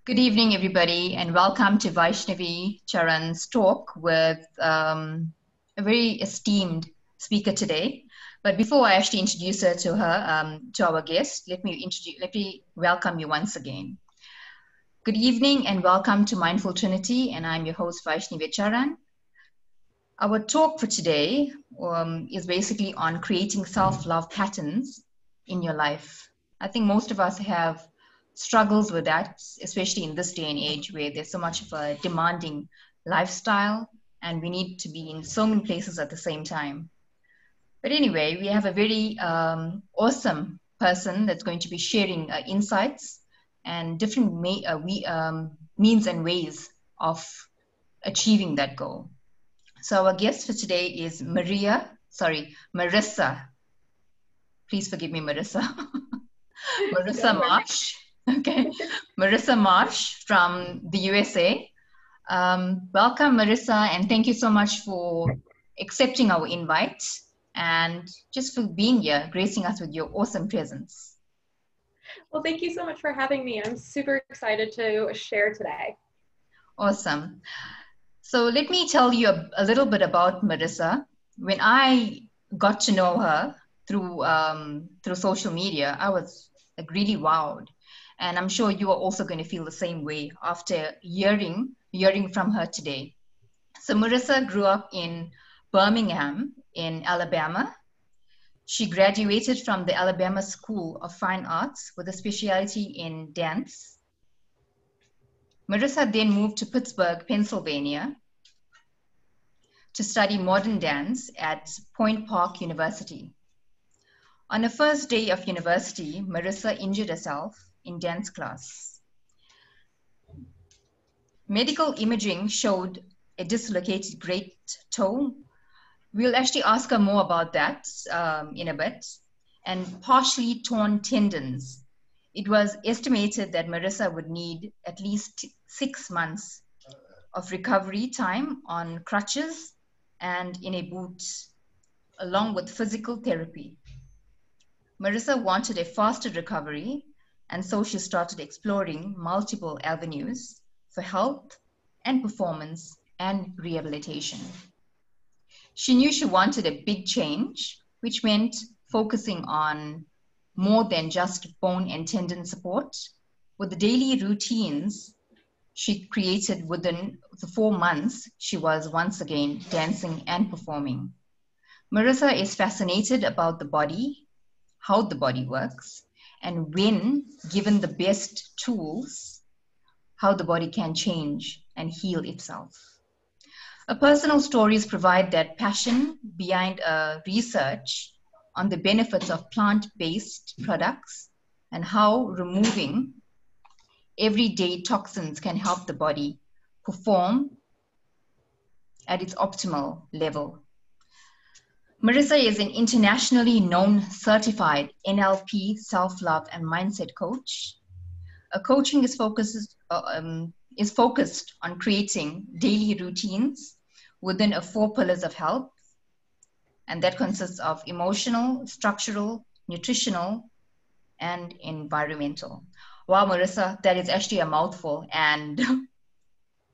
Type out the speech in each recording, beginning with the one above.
Good evening, everybody, and welcome to Vaisnavi Charan's talk with a very esteemed speaker today. But before I actually introduce her to our guest, let me welcome you once again. Good evening and welcome to Mindful Trinity, and I'm your host Vaishnavi Charan. Our talk for today is basically on creating self-love patterns in your life. I think most of us have struggles with that, especially in this day and age where there's so much of a demanding lifestyle and we need to be in so many places at the same time. But anyway, we have a very awesome person that's going to be sharing insights and different means and ways of achieving that goal. So our guest for today is Marissa. Please forgive me, Marissa. Marissa Marsh. Okay, Marissa Marsh from the USA. Welcome, Marissa, and thank you so much for accepting our invite and just for being here, gracing us with your awesome presence. Well, thank you so much for having me. I'm super excited to share today. Awesome. So let me tell you a little bit about Marissa. When I got to know her through social media, I was like really wowed. And I'm sure you are also going to feel the same way after hearing from her today. So Marissa grew up in Birmingham in Alabama. She graduated from the Alabama School of Fine Arts with a specialty in dance. Marissa then moved to Pittsburgh, Pennsylvania to study modern dance at Point Park University. On her first day of university, Marissa injured herself in dance class. Medical imaging showed a dislocated great toe. We'll actually ask her more about that in a bit. And partially torn tendons. It was estimated that Marissa would need at least 6 months of recovery time on crutches and in a boot, along with physical therapy. Marissa wanted a faster recovery, and so she started exploring multiple avenues for health and performance and rehabilitation. She knew she wanted a big change, which meant focusing on more than just bone and tendon support. With the daily routines she created within the 4 months, she was once again dancing and performing. Marissa is fascinated about the body, how the body works, and when given the best tools, how the body can change and heal itself. Her personal stories provide that passion behind research on the benefits of plant-based products and how removing everyday toxins can help the body perform at its optimal level. Marissa is an internationally known certified NLP self-love and mindset coach. Her coaching is focused on creating daily routines within 4 pillars of health, and that consists of emotional, structural, nutritional, and environmental. Wow, Marissa, that is actually a mouthful, and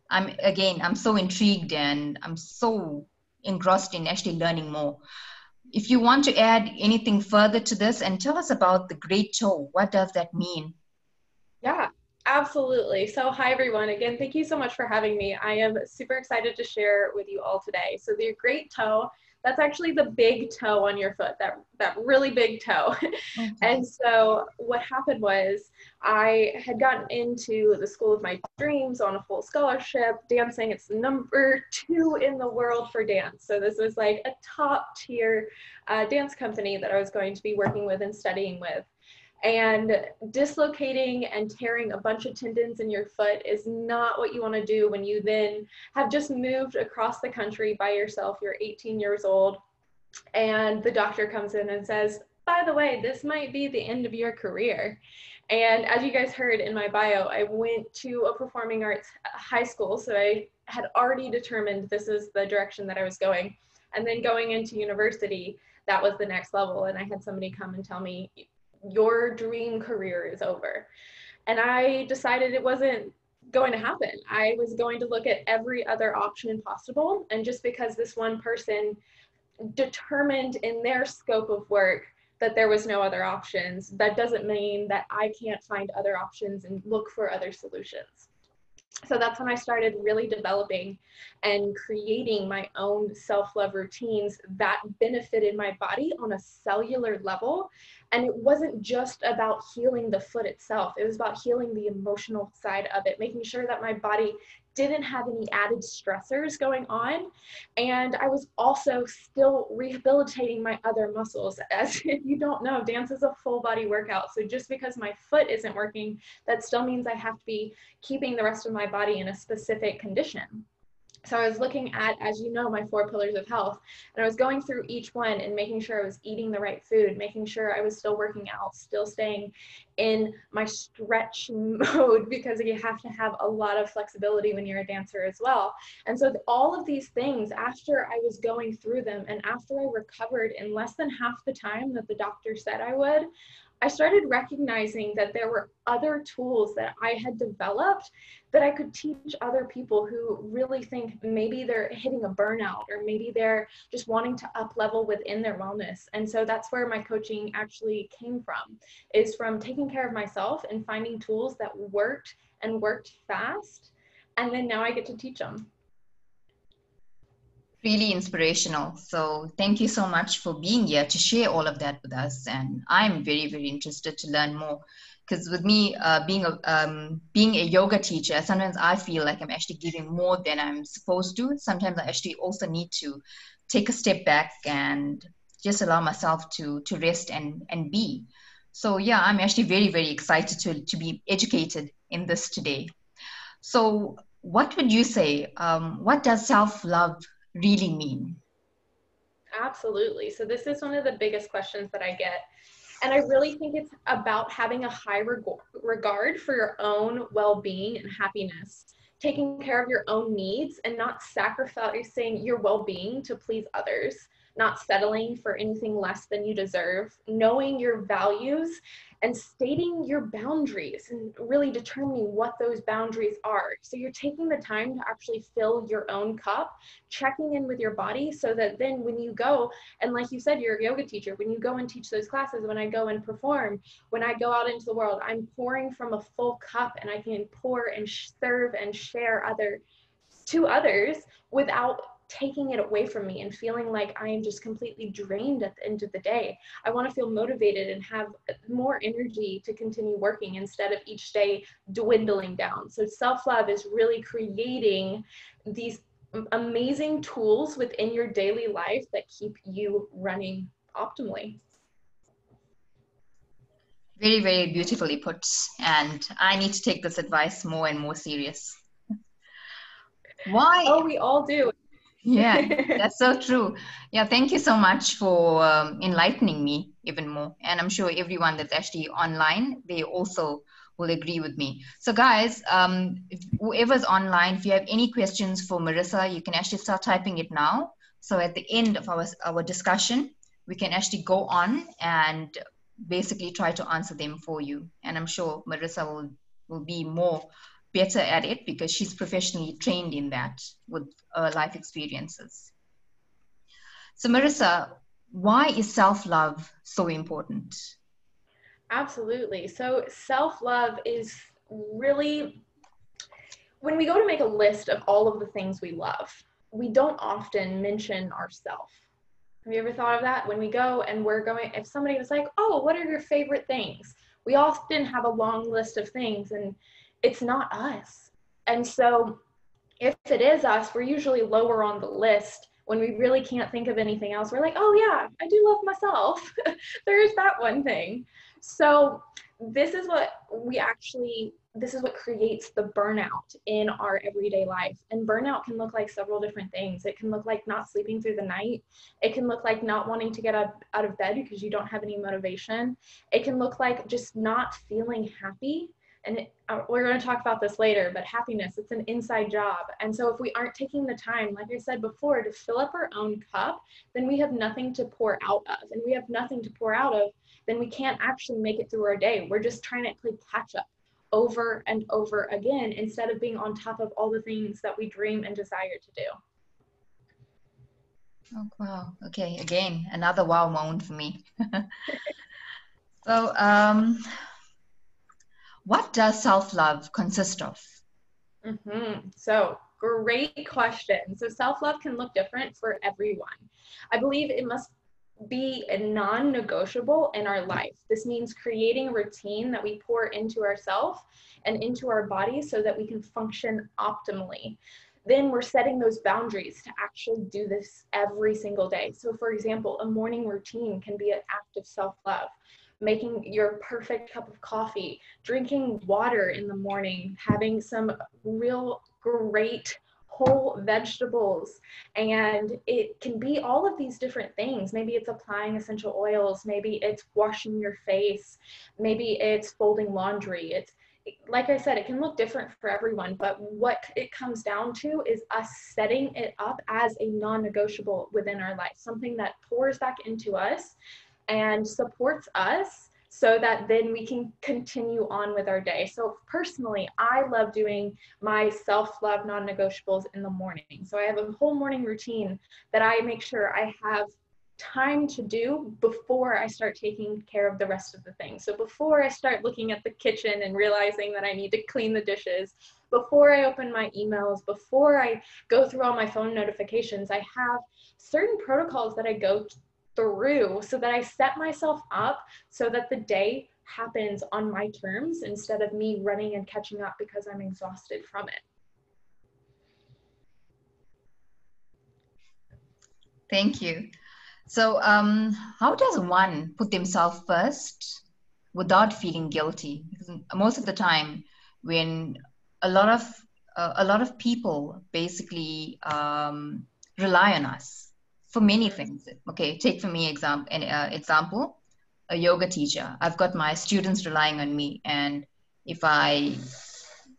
I'm so intrigued and I'm so engrossed in actually learning more. If you want to add anything further to this and tell us about the great toe, what does that mean? Yeah, absolutely. So hi, everyone. Again, thank you so much for having me. I am super excited to share with you all today. So the great toe, that's actually the big toe on your foot, that really big toe. Okay. And so what happened was I had gotten into the school of my dreams on a full scholarship, dancing. It's number 2 in the world for dance. So this was like a top tier dance company that I was going to be working with and studying with. And dislocating and tearing a bunch of tendons in your foot is not what you want to do when you then have just moved across the country by yourself. You're 18 years old, and the doctor comes in and says, by the way, this might be the end of your career. And as you guys heard in my bio, I went to a performing arts high school, so I had already determined this is the direction that I was going. And then going into university, that was the next level. And I had somebody come and tell me, your dream career is over. And I decided it wasn't going to happen. I was going to look at every other option possible. And just because this one person determined in their scope of work that there was no other options, that doesn't mean that I can't find other options and look for other solutions. So that's when I started really developing and creating my own self-love routines that benefited my body on a cellular level. And it wasn't just about healing the foot itself. It was about healing the emotional side of it, making sure that my body didn't have any added stressors going on. And I was also still rehabilitating my other muscles. As if you don't know, dance is a full body workout. So just because my foot isn't working, that still means I have to be keeping the rest of my body in a specific condition. So I was looking at, as you know, my 4 pillars of health, and I was going through each one and making sure I was eating the right food, making sure I was still working out, still staying in my stretch mode, because you have to have a lot of flexibility when you're a dancer as well. And so all of these things, after I was going through them and after I recovered in less than half the time that the doctor said I would, I started recognizing that there were other tools that I had developed that I could teach other people who really think maybe they're hitting a burnout or maybe they're just wanting to up level within their wellness. And so that's where my coaching actually came from, is from taking care of myself and finding tools that worked and worked fast. And then now I get to teach them. Really inspirational. So thank you so much for being here to share all of that with us. And I'm very, very interested to learn more. Because with me being a yoga teacher, sometimes I feel like I'm actually giving more than I'm supposed to. Sometimes I actually also need to take a step back and just allow myself to rest and be. So yeah, I'm actually very, very excited to be educated in this today. So what would you say? What does self-love really mean? Absolutely. So this is one of the biggest questions that I get. And I really think it's about having a high regard for your own well-being and happiness, taking care of your own needs and not sacrificing your well-being to please others, not settling for anything less than you deserve, knowing your values and stating your boundaries and really determining what those boundaries are. So you're taking the time to actually fill your own cup, checking in with your body so that then when you go, and like you said, you're a yoga teacher, when you go and teach those classes, when I go and perform, when I go out into the world, I'm pouring from a full cup and I can pour and serve and share to others without taking it away from me and feeling like I am just completely drained at the end of the day. I want to feel motivated and have more energy to continue working instead of each day dwindling down. So self-love is really creating these amazing tools within your daily life that keep you running optimally. Very, very beautifully put. And I need to take this advice more and more serious. Why? Oh, we all do. Yeah, that's so true. Yeah, thank you so much for enlightening me even more. And I'm sure everyone that's actually online, they also will agree with me. So guys, whoever's online, if you have any questions for Marissa, you can actually start typing it now. So at the end of our discussion, we can actually go on and basically try to answer them for you. And I'm sure Marissa will be more better at it because she's professionally trained in that with life experiences. So Marissa, why is self-love so important? Absolutely. So self-love is really, when we go to make a list of all of the things we love, we don't often mention ourselves. Have you ever thought of that? When we go and we're going, if somebody was like, oh, what are your favorite things? We often have a long list of things and it's not us. And so if it is us, we're usually lower on the list. When we really can't think of anything else, we're like, oh yeah, I do love myself. There's that one thing. So this is what creates the burnout in our everyday life. And burnout can look like several different things. It can look like not sleeping through the night. It can look like not wanting to get up out of bed because you don't have any motivation. It can look like just not feeling happy. And we're going to talk about this later, but happiness, it's an inside job. And so if we aren't taking the time, like I said before, to fill up our own cup, then we have nothing to pour out of. And we have nothing to pour out of, then we can't actually make it through our day. We're just trying to play catch up over and over again instead of being on top of all the things that we dream and desire to do. Oh, wow. Okay. Again, another wow moment for me. So, what does self-love consist of? So great question. So self-love can look different for everyone. I believe it must be a non-negotiable in our life. This means creating a routine that we pour into ourselves and into our body so that we can function optimally. Then we're setting those boundaries to actually do this every single day. So for example, a morning routine can be an act of self-love. Making your perfect cup of coffee, drinking water in the morning, having some real great whole vegetables. And it can be all of these different things. Maybe it's applying essential oils, maybe it's washing your face, maybe it's folding laundry. It's like I said, it can look different for everyone, but what it comes down to is us setting it up as a non-negotiable within our life, something that pours back into us and supports us so that then we can continue on with our day. So personally, I love doing my self-love non-negotiables in the morning. So I have a whole morning routine that I make sure I have time to do before I start taking care of the rest of the things. So before I start looking at the kitchen and realizing that I need to clean the dishes, before I open my emails, before I go through all my phone notifications, I have certain protocols that I go through so that I set myself up so that the day happens on my terms instead of me running and catching up because I'm exhausted from it. Thank you. So, how does one put themselves first without feeling guilty? Because most of the time, when a lot of a lot of people basically rely on us for many things. Okay, take for me example, a yoga teacher. I've got my students relying on me, and if I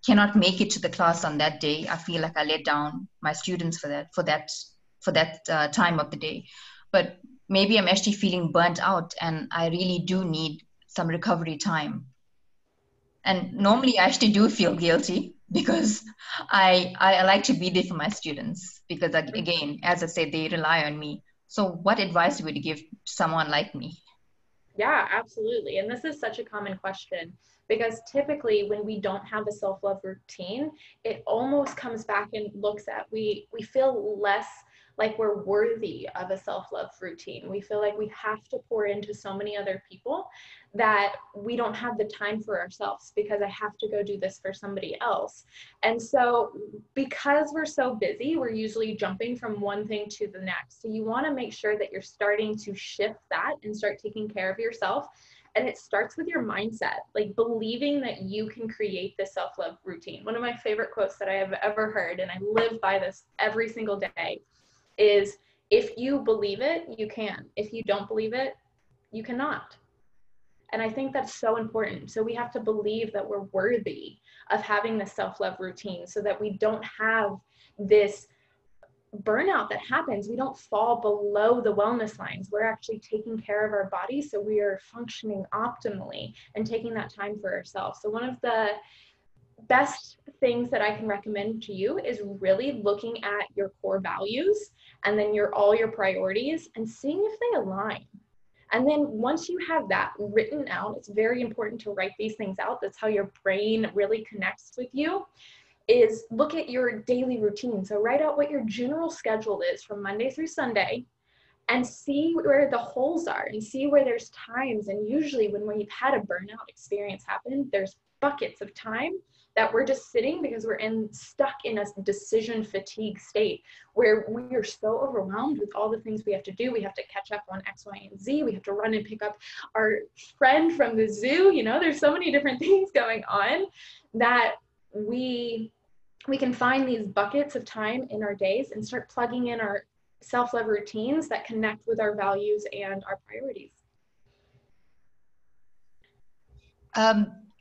cannot make it to the class on that day, I feel like I let down my students for that time of the day. But maybe I'm actually feeling burnt out and I really do need some recovery time. And normally I actually do feel guilty because I like to be there for my students because, again, as I said, they rely on me. So what advice would you give to someone like me? Yeah, absolutely. And this is such a common question because typically when we don't have a self-love routine, it almost comes back and looks at we feel less like we're worthy of a self-love routine. We feel like we have to pour into so many other people that we don't have the time for ourselves because I have to go do this for somebody else. And so because we're so busy, we're usually jumping from one thing to the next. So you want to make sure that you're starting to shift that and start taking care of yourself. And it starts with your mindset, like believing that you can create this self-love routine. One of my favorite quotes that I have ever heard, and I live by this every single day, is if you believe it, you can. If you don't believe it, you cannot. And I think that's so important. So we have to believe that we're worthy of having this self-love routine so that we don't have this burnout that happens. We don't fall below the wellness lines. We're actually taking care of our body so we are functioning optimally and taking that time for ourselves. So one of the best things that I can recommend to you is really looking at your core values and then all your priorities and seeing if they align. And then once you have that written out, it's very important to write these things out. That's how your brain really connects with you, is look at your daily routine. So write out what your general schedule is from Monday through Sunday and see where the holes are and see where there's times. And usually when we've had a burnout experience happen, there's buckets of time that we're just sitting because we're stuck in a decision fatigue state where we are so overwhelmed with all the things we have to do. We have to catch up on X, Y, and Z. We have to run and pick up our friend from the zoo. You know, there's so many different things going on that we can find these buckets of time in our days and start plugging in our self-love routines that connect with our values and our priorities.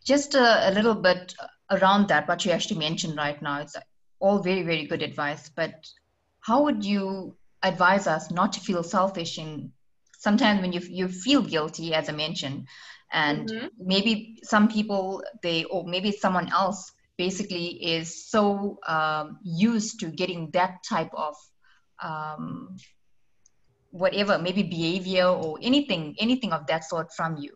Just a little bit around that, what you actually mentioned right now, it's all very, very good advice. But how would you advise us not to feel selfish? And sometimes when you feel guilty, as I mentioned, And Mm-hmm. maybe some people, or maybe someone else basically is so used to getting that type of um, whatever, maybe behavior or anything of that sort from you.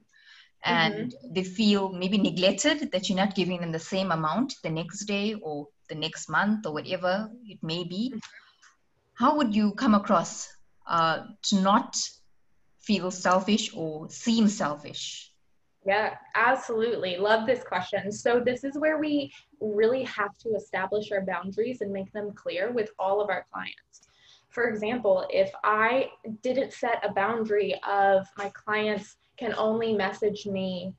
Mm-hmm. And they feel maybe neglected, that you're not giving them the same amount the next day or the next month or whatever it may be. How would you come across to not feel selfish or seem selfish? Yeah, absolutely. Love this question. So this is where we really have to establish our boundaries and make them clear with all of our clients. For example, if I didn't set a boundary of my clients can only message me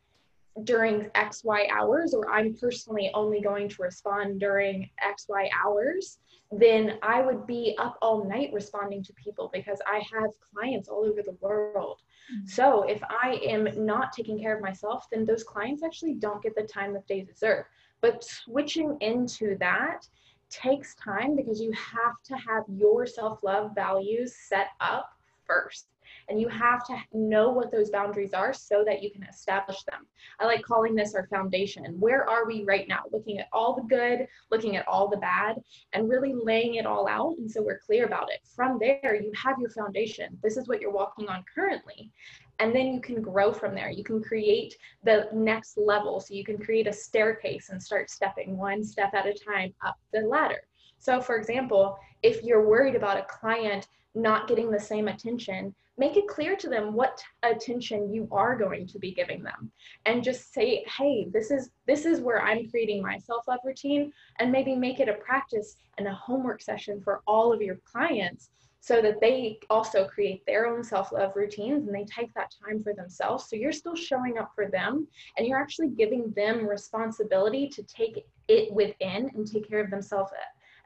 during XY hours, or I'm personally only going to respond during XY hours, then I would be up all night responding to people because I have clients all over the world. So if I am not taking care of myself, then those clients actually don't get the time that they deserve. But switching into that takes time because you have to have your self-love values set up first. And you have to know what those boundaries are so that you can establish them. I like calling this our foundation. Where are we right now? Looking at all the good, looking at all the bad, and really laying it all out. And so we're clear about it. From there, you have your foundation. This is what you're walking on currently. And then you can grow from there. You can create the next level. So you can create a staircase and start stepping one step at a time up the ladder. So for example, if you're worried about a client not getting the same attention, make it clear to them what attention you are going to be giving them, and just say, hey, this is where I'm creating my self-love routine, and maybe make it a practice and a homework session for all of your clients so that they also create their own self-love routines and they take that time for themselves. So you're still showing up for them and you're actually giving them responsibility to take it within and take care of themselves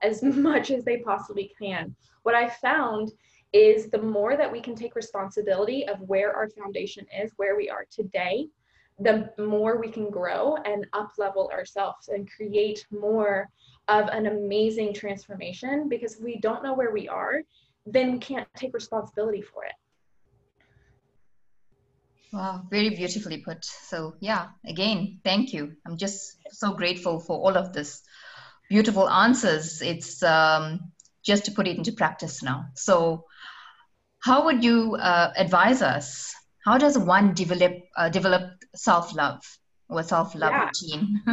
as much as they possibly can. What I found is the more that we can take responsibility of where our foundation is, where we are today, the more we can grow and up level ourselves and create more of an amazing transformation. Because if we don't know where we are, then we can't take responsibility for it. Wow, very beautifully put. So yeah, again, thank you. I'm just so grateful for all of this beautiful answers. It's just to put it into practice now. So how would you advise us? How does one develop self-love or self-love Yeah. routine?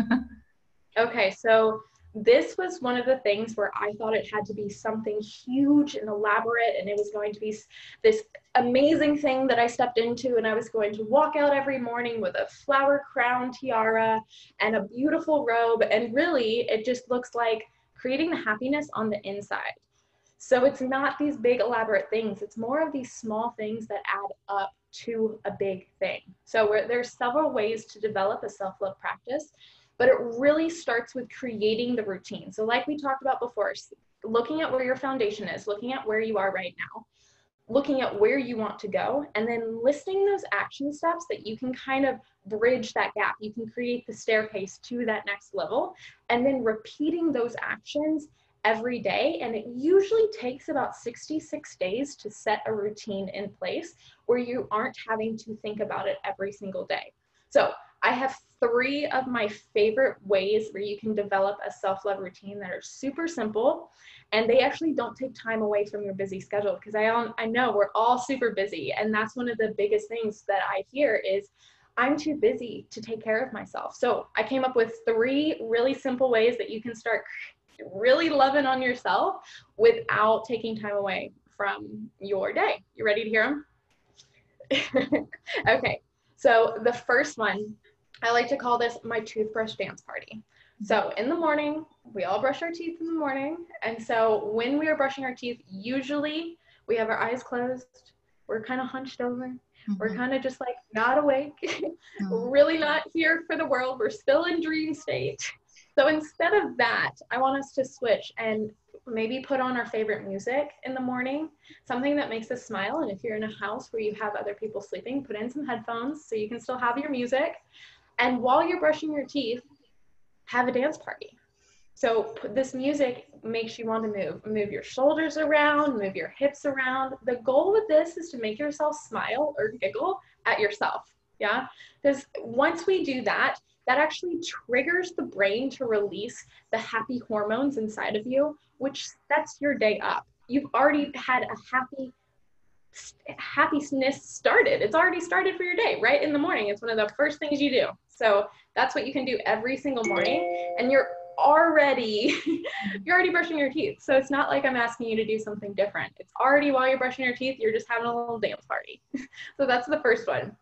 Okay, so this was one of the things where I thought it had to be something huge and elaborate, and it was going to be this amazing thing that I stepped into, and I was going to walk out every morning with a flower crown tiara and a beautiful robe, and really it just looks like creating the happiness on the inside. So it's not these big elaborate things, it's more of these small things that add up to a big thing. So there's several ways to develop a self-love practice, but it really starts with creating the routine. So like we talked about before, looking at where your foundation is, looking at where you are right now, looking at where you want to go, and then listing those action steps that you can kind of bridge that gap. You can create the staircase to that next level, and then repeating those actions every day. And it usually takes about 66 days to set a routine in place where you aren't having to think about it every single day. So I have 3 of my favorite ways where you can develop a self-love routine that are super simple, and they actually don't take time away from your busy schedule, because I know we're all super busy, and that's one of the biggest things that I hear is I'm too busy to take care of myself. So I came up with 3 really simple ways that you can start really loving on yourself without taking time away from your day. You ready to hear them? Okay, so the first one, I like to call this my toothbrush dance party. So in the morning, we all brush our teeth in the morning. And so when we are brushing our teeth, usually we have our eyes closed. We're kind of hunched over. We're kind of just like not awake, really not here for the world. We're still in dream state. So instead of that, I want us to switch and maybe put on our favorite music in the morning, something that makes us smile. And if you're in a house where you have other people sleeping, put in some headphones so you can still have your music. And while you're brushing your teeth, have a dance party. So this music makes you want to move your shoulders around, move your hips around. The goal with this is to make yourself smile or giggle at yourself. Yeah, because once we do that, that actually triggers the brain to release the happy hormones inside of you, which sets your day up. You've already had a happiness started. It's already started for your day right in the morning. It's one of the first things you do. So that's what you can do every single morning, and already you're already brushing your teeth. So it's not like I'm asking you to do something different. It's already while you're brushing your teeth, you're just having a little dance party. So that's the first one.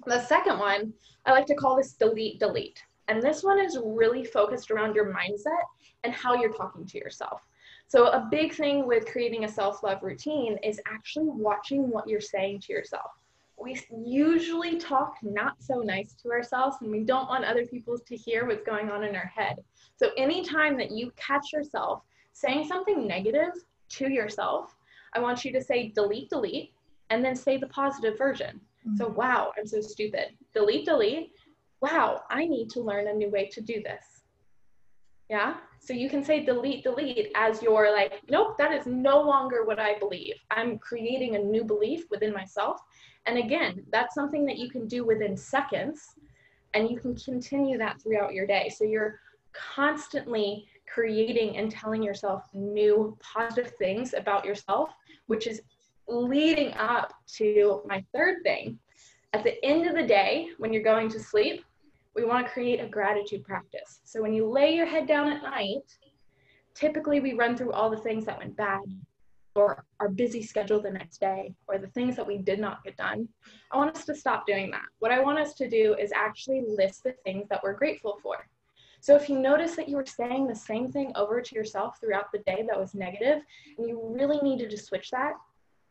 The second one, I like to call this delete, delete. And this one is really focused around your mindset and how you're talking to yourself. So a big thing with creating a self-love routine is actually watching what you're saying to yourself. We usually talk not so nice to ourselves, and we don't want other people to hear what's going on in our head. So anytime that you catch yourself saying something negative to yourself, I want you to say delete, delete, and then say the positive version. So, wow, I'm so stupid. Delete, delete. Wow, I need to learn a new way to do this. Yeah. So you can say delete, delete as you're like, nope, that is no longer what I believe. I'm creating a new belief within myself. And again, that's something that you can do within seconds, and you can continue that throughout your day. So you're constantly creating and telling yourself new positive things about yourself, which is leading up to my third thing. At the end of the day, when you're going to sleep, we want to create a gratitude practice. So when you lay your head down at night, typically we run through all the things that went bad, or our busy schedule the next day, or the things that we did not get done. I want us to stop doing that. What I want us to do is actually list the things that we're grateful for. So if you notice that you were saying the same thing over to yourself throughout the day that was negative, and you really needed to switch that,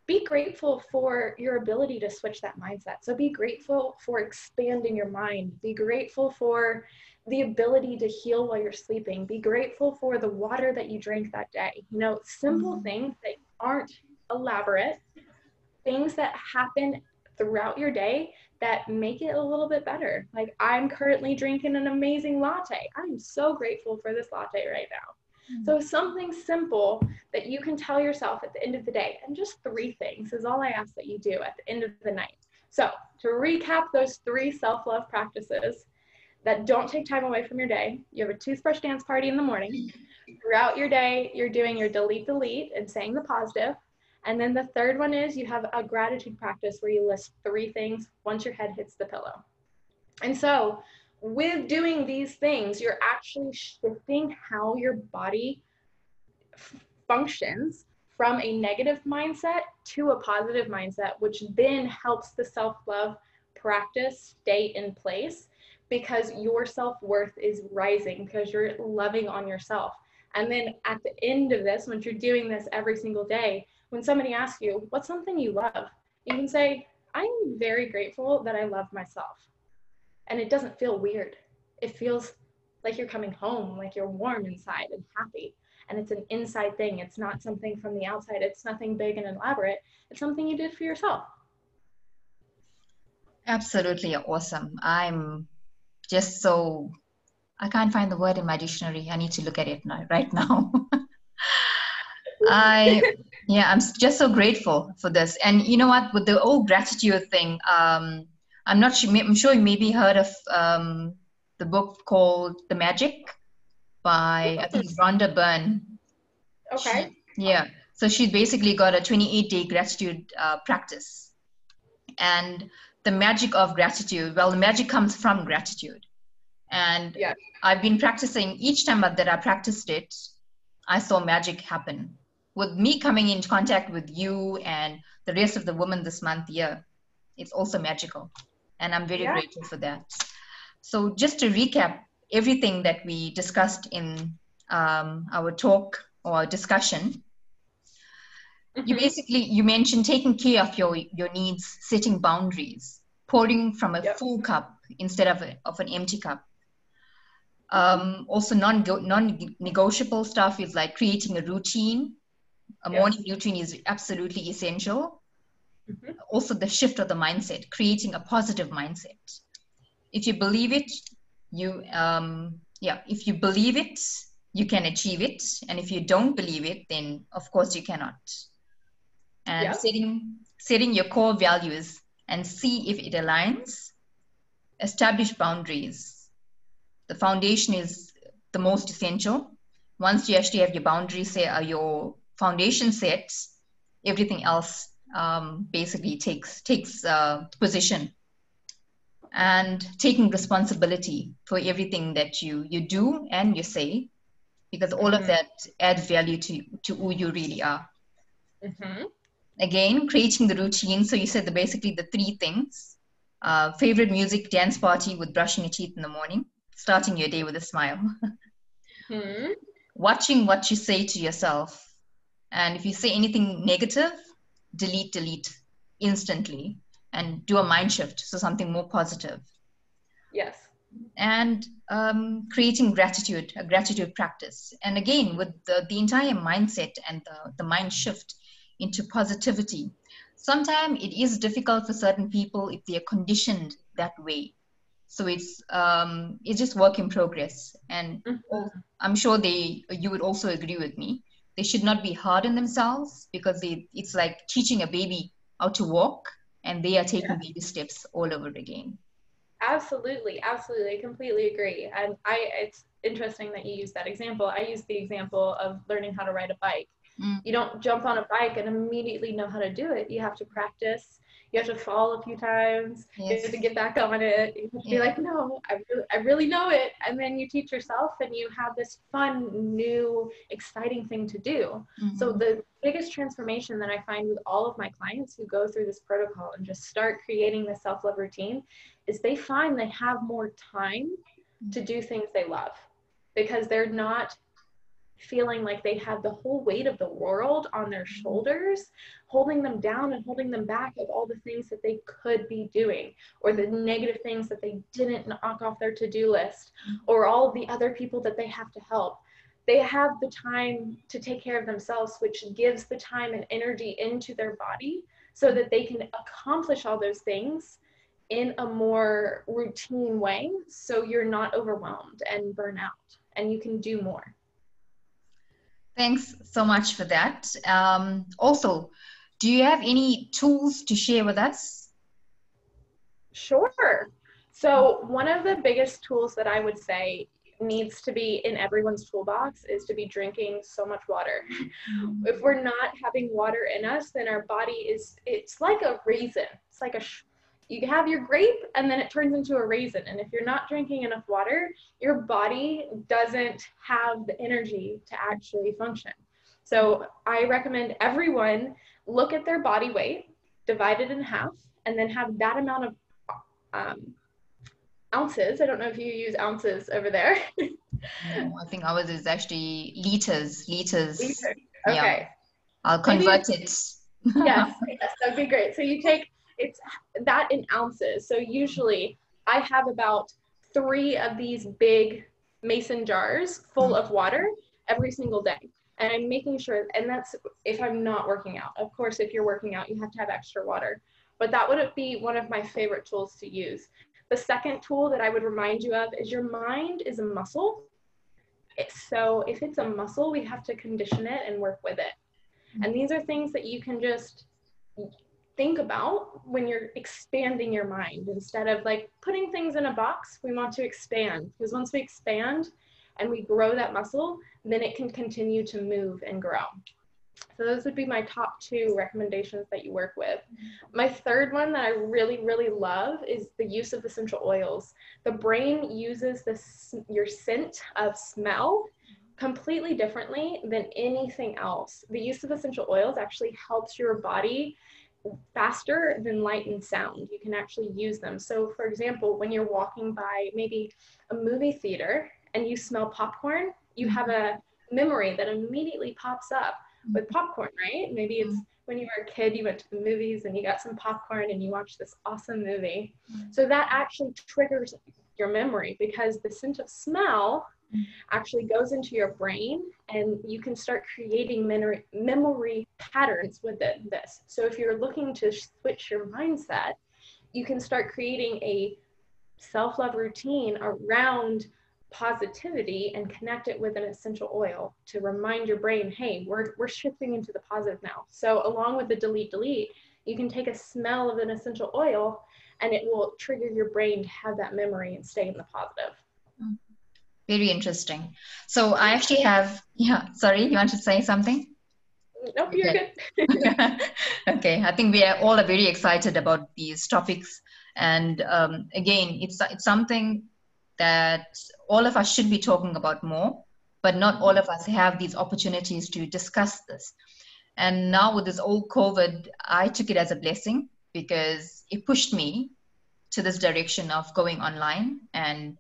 be grateful for your ability to switch that mindset. So be grateful for expanding your mind. Be grateful for the ability to heal while you're sleeping. Be grateful for the water that you drank that day. You know, simple things that aren't elaborate, things that happen throughout your day that make it a little bit better. Like, I'm currently drinking an amazing latte. I'm so grateful for this latte right now. So something simple that you can tell yourself at the end of the day, and just 3 things is all I ask that you do at the end of the night. So to recap those 3 self-love practices that don't take time away from your day, you have a toothbrush dance party in the morning. Throughout your day, you're doing your delete, delete and saying the positive. And then the third one is you have a gratitude practice where you list 3 things once your head hits the pillow. And so with doing these things, you're actually shifting how your body functions from a negative mindset to a positive mindset, which then helps the self-love practice stay in place, because your self-worth is rising because you're loving on yourself. And then at the end of this, once you're doing this every single day, when somebody asks you, what's something you love? You can say, I'm very grateful that I love myself. And it doesn't feel weird. It feels like you're coming home, like you're warm inside and happy. And it's an inside thing. It's not something from the outside. It's nothing big and elaborate. It's something you did for yourself. Absolutely awesome. I'm just so, I can't find the word in my dictionary. I need to look at it right now. I'm just so grateful for this. And you know what, with the whole gratitude thing, I'm sure you maybe heard of the book called The Magic by, I think it's Rhonda Byrne. Okay. So she basically got a 28-day gratitude practice. And the magic of gratitude, well, the magic comes from gratitude. And I've been practicing, each time that I practiced it, I saw magic happen. With me coming into contact with you and the rest of the women this month, it's also magical. And I'm very grateful for that. So just to recap everything that we discussed in our talk or discussion, you mentioned taking care of your needs, setting boundaries, pouring from a full cup instead of an empty cup. Also non-negotiable stuff is like creating a routine. A morning routine is absolutely essential. Also the shift of the mindset, creating a positive mindset. If you believe it, if you believe it, you can achieve it. And if you don't believe it, then of course you cannot. And setting your core values and see if it aligns establish boundaries. The foundation is the most essential. Once you actually have your boundaries set, your foundation set, everything else basically takes position. And taking responsibility for everything that you do and you say, because all of that adds value to who you really are. Again, creating the routine. So you said basically the three things: favorite music, dance party with brushing your teeth in the morning, starting your day with a smile. Watching what you say to yourself, and if you say anything negative, delete instantly and do a mind shift, so something more positive. Yes. And creating a gratitude practice. And again, with the entire mindset and the mind shift into positivity. Sometimes it is difficult for certain people if they are conditioned that way. So it's just work in progress. And I'm sure you would also agree with me. They should not be hard on themselves, because it's like teaching a baby how to walk, and they are taking baby steps all over again. Absolutely, absolutely. I completely agree. And it's interesting that you use that example. I use the example of learning how to ride a bike. You don't jump on a bike and immediately know how to do it. You have to practice. You have to fall a few times. Yes. You have to get back on it. You have to be like, no, I really know it. And then you teach yourself, and you have this fun, new, exciting thing to do. So the biggest transformation that I find with all of my clients who go through this protocol and just start creating the self-love routine is they find they have more time to do things they love, because they're not feeling like they have the whole weight of the world on their shoulders, holding them down and holding them back of all the things that they could be doing, or the negative things that they didn't knock off their to-do list, or all of the other people that they have to help. They have the time to take care of themselves, which gives the time and energy into their body so that they can accomplish all those things in a more routine way, so you're not overwhelmed and burn out, and you can do more. Thanks so much for that. Also, do you have any tools to share with us? Sure. So one of the biggest tools that I would say needs to be in everyone's toolbox is to be drinking so much water. If we're not having water in us, then our body it's like a raisin. It's like you have your grape and then it turns into a raisin. And if you're not drinking enough water, your body doesn't have the energy to actually function. So I recommend everyone look at their body weight, divide it in half, and then have that amount of ounces. I don't know if you use ounces over there. No, I think ours is actually liters. Okay. Yeah. I'll convert it. Yes, that'd be great. So you take it's that in ounces. So usually I have about 3 of these big mason jars full of water every single day. And I'm making sure, and that's if I'm not working out. Of course, if you're working out, you have to have extra water. But that would be one of my favorite tools to use. The second tool that I would remind you of is your mind is a muscle. So if it's a muscle, we have to condition it and work with it. And these are things that you can just think about when you're expanding your mind. Instead of like putting things in a box, we want to expand, because once we expand and we grow that muscle, then it can continue to move and grow. So those would be my top 2 recommendations that you work with. My third one that I really, really love is the use of essential oils. The brain uses your scent of smell completely differently than anything else. The use of essential oils actually helps your body faster than light and sound. You can actually use them. So for example, when you're walking by maybe a movie theater and you smell popcorn, you have a memory that immediately pops up with popcorn, right? Maybe it's when you were a kid, you went to the movies and you got some popcorn and you watched this awesome movie. So that actually triggers your memory, because the scent of smell actually goes into your brain, and you can start creating memory patterns with this. So if you're looking to switch your mindset, you can start creating a self-love routine around positivity and connect it with an essential oil to remind your brain, hey, we're shifting into the positive now. So along with the delete, you can take a smell of an essential oil and it will trigger your brain to have that memory and stay in the positive. Very interesting. So I actually have, yeah, sorry, you want to say something? Nope, you're Okay. good. Okay, I think we are all are very excited about these topics. And again, it's something that all of us should be talking about more, but not all of us have these opportunities to discuss this. And now with this old COVID, I took it as a blessing because it pushed me to this direction of going online and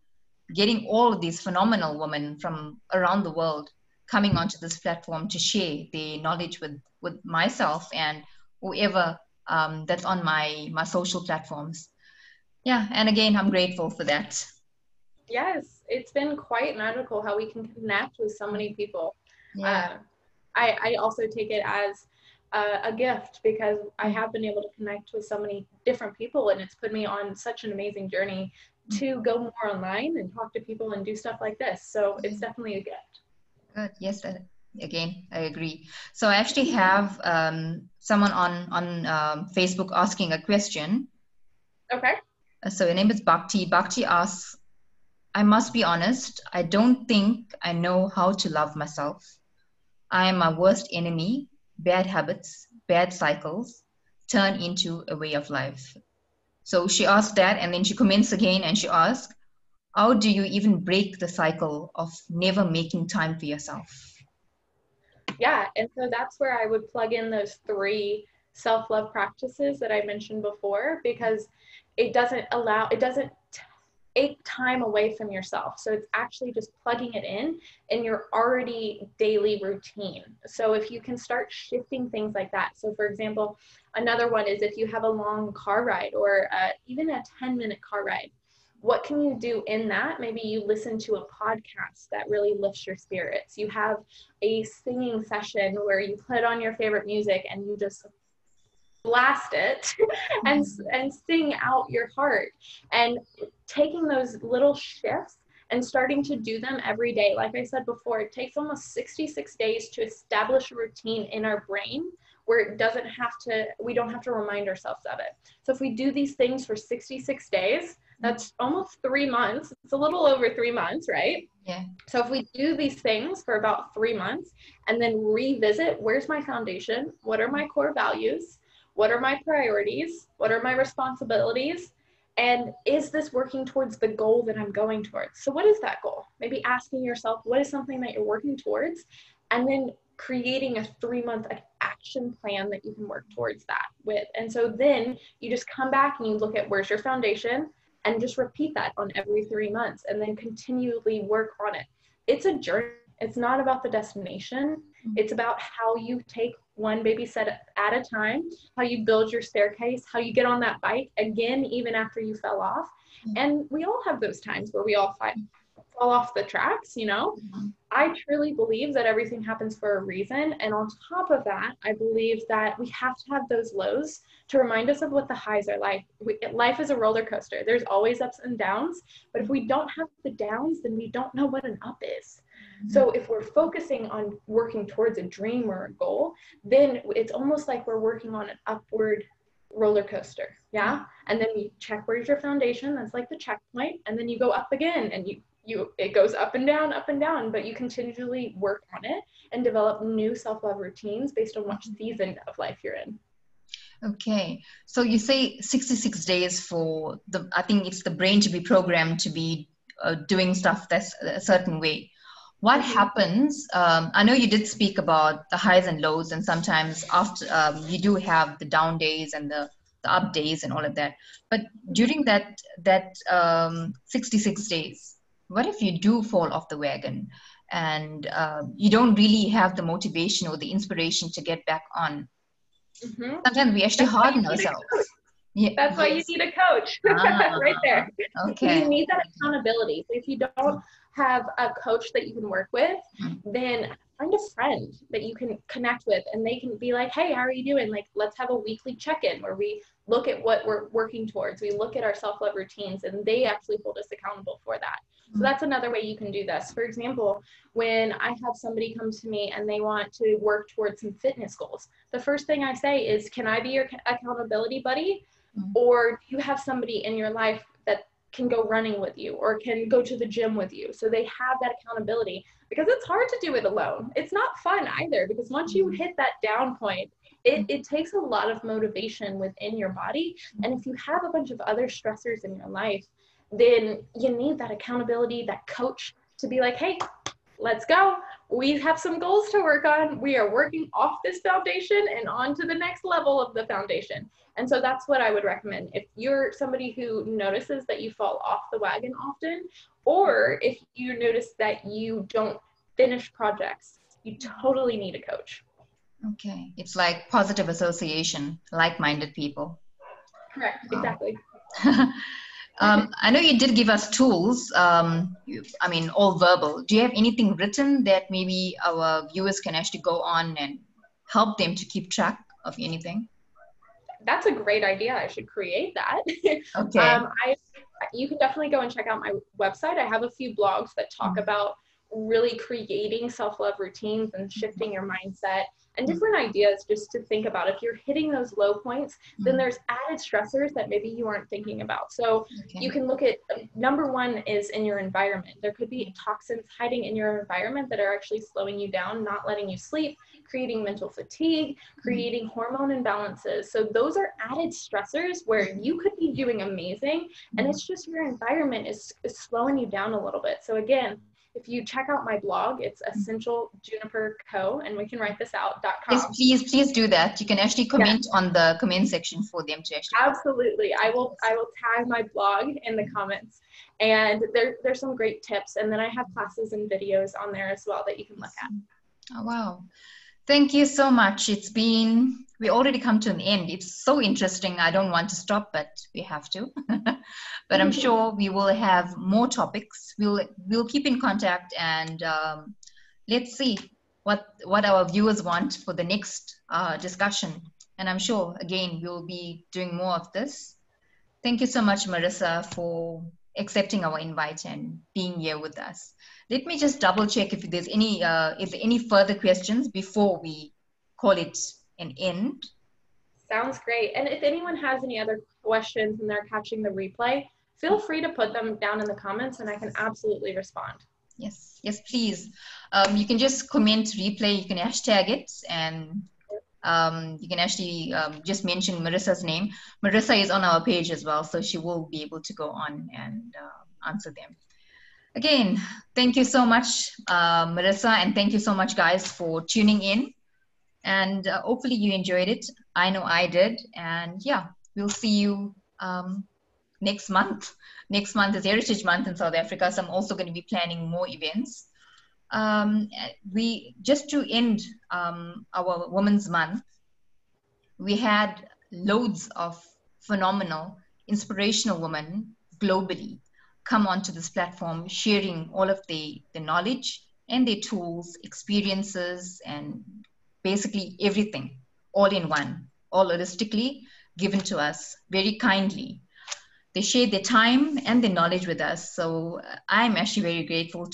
getting all of these phenomenal women from around the world coming onto this platform to share their knowledge with myself and whoever that's on my social platforms. Yeah, and again, I'm grateful for that. Yes, it's been quite magical how we can connect with so many people. Yeah. Uh, I also take it as a gift because I have been able to connect with so many different people, and it's put me on such an amazing journey to go more online and talk to people and do stuff like this. So it's definitely a gift. Good. Yes. Again, I agree. So I actually have someone on Facebook asking a question. Okay. So her name is Bhakti. Bhakti asks, I must be honest, I don't think I know how to love myself. I am my worst enemy. Bad habits, bad cycles turn into a way of life. So she asked that, and then she comments again and she asks, how do you even break the cycle of never making time for yourself? Yeah, and so that's where I would plug in those 3 self-love practices that I mentioned before, because it doesn't take time away from yourself. So it's actually just plugging it in your already daily routine. So if you can start shifting things like that. So for example, another one is if you have a long car ride or even a 10-minute car ride, what can you do in that? Maybe you listen to a podcast that really lifts your spirits. You have a singing session where you put on your favorite music and you just blast it and sing out your heart, and taking those little shifts and starting to do them every day. Like I said before, it takes almost 66 days to establish a routine in our brain where we don't have to remind ourselves of it. So if we do these things for 66 days, that's almost 3 months. It's a little over 3 months, right? Yeah. So if we do these things for about 3 months and then revisit, where's my foundation? What are my core values? What are my priorities? What are my responsibilities? And is this working towards the goal that I'm going towards? So what is that goal? Maybe asking yourself, what is something that you're working towards? And then creating a 3-month action plan that you can work towards that with. And so then you just come back and you look at where's your foundation and just repeat that on every 3 months and then continually work on it. It's a journey. It's not about the destination. It's about how you take one baby step at a time, how you build your staircase, how you get on that bike again, even after you fell off. And we all have those times where we all fall off the tracks, you know? I truly believe that everything happens for a reason. And on top of that, I believe that we have to have those lows to remind us of what the highs are like. Life is a roller coaster. There's always ups and downs. But if we don't have the downs, then we don't know what an up is. So if we're focusing on working towards a dream or a goal, then it's almost like we're working on an upward roller coaster. Yeah. And then you check where's your foundation. That's like the checkpoint. And then you go up again and it goes up and down, but you continually work on it and develop new self-love routines based on what season of life you're in. Okay. So you say 66 days for I think it's the brain to be programmed to be doing stuff that's a certain way. What happens? I know you did speak about the highs and lows, and sometimes after you do have the down days and the up days and all of that. But during that 66 days, what if you do fall off the wagon and you don't really have the motivation or the inspiration to get back on? Sometimes we actually harden ourselves. Yeah, that's why you need a coach. Right there. Okay. You need that accountability. So if you don't have a coach that you can work with, then find a friend that you can connect with and they can be like, hey, how are you doing? Like, let's have a weekly check-in where we look at what we're working towards. We look at our self-love routines and they actually hold us accountable for that. So that's another way you can do this. For example, when I have somebody come to me and they want to work towards some fitness goals, the first thing I say is, can I be your accountability buddy? Or do you have somebody in your life that can go running with you or can go to the gym with you? So they have that accountability, because it's hard to do it alone. It's not fun either, because once you hit that down point, it takes a lot of motivation within your body. And if you have a bunch of other stressors in your life, then you need that accountability, that coach to be like, hey, let's go. We have some goals to work on. We are working off this foundation and on to the next level of the foundation. And so that's what I would recommend. If you're somebody who notices that you fall off the wagon often, or if you notice that you don't finish projects, you totally need a coach. Okay. It's like positive association, like-minded people. Correct. Exactly. I know you did give us tools, I mean, all verbal. Do you have anything written that maybe our viewers can actually go on and help them to keep track of anything? That's a great idea. I should create that. Okay. You can definitely go and check out my website. I have a few blogs that talk about really creating self-love routines and shifting your mindset and different ideas just to think about. If you're hitting those low points, then there's added stressors that maybe you aren't thinking about. So you can look at, number one is in your environment. There could be toxins hiding in your environment that are actually slowing you down, not letting you sleep, creating mental fatigue, creating hormone imbalances. So those are added stressors where you could be doing amazing, and it's just your environment is slowing you down a little bit. So again, if you check out my blog, it's EssentialJuniperCo, and we can write this out, .com. Yes, please do that. You can actually comment on the comment section for them to actually. Absolutely. I will tag my blog in the comments, and there's some great tips. And then I have classes and videos on there as well that you can look at. Oh, wow. Thank you so much. We already come to an end. It's so interesting. I don't want to stop, but we have to. But I'm sure we will have more topics. We'll keep in contact, and let's see what our viewers want for the next discussion. And I'm sure, again, we'll be doing more of this. Thank you so much, Marissa, for accepting our invite and being here with us. Let me just double check if there's any further questions before we call it an end. Sounds great. And if anyone has any other questions and they're catching the replay, feel free to put them down in the comments and I can absolutely respond. Yes, please. You can just comment replay, you can hashtag it, and you can actually just mention Marissa's name. Marissa is on our page as well, so she will be able to go on and answer them. Again, thank you so much, Marissa, and thank you so much, guys, for tuning in. And hopefully you enjoyed it. I know I did. And yeah, we'll see you next month. Next month is Heritage Month in South Africa, so I'm also going to be planning more events. Just to end our Women's Month, we had loads of phenomenal, inspirational women globally come onto this platform, sharing all of the knowledge and their tools, experiences, and basically everything, all in one, all holistically given to us very kindly. They shared their time and their knowledge with us. So I'm actually very grateful to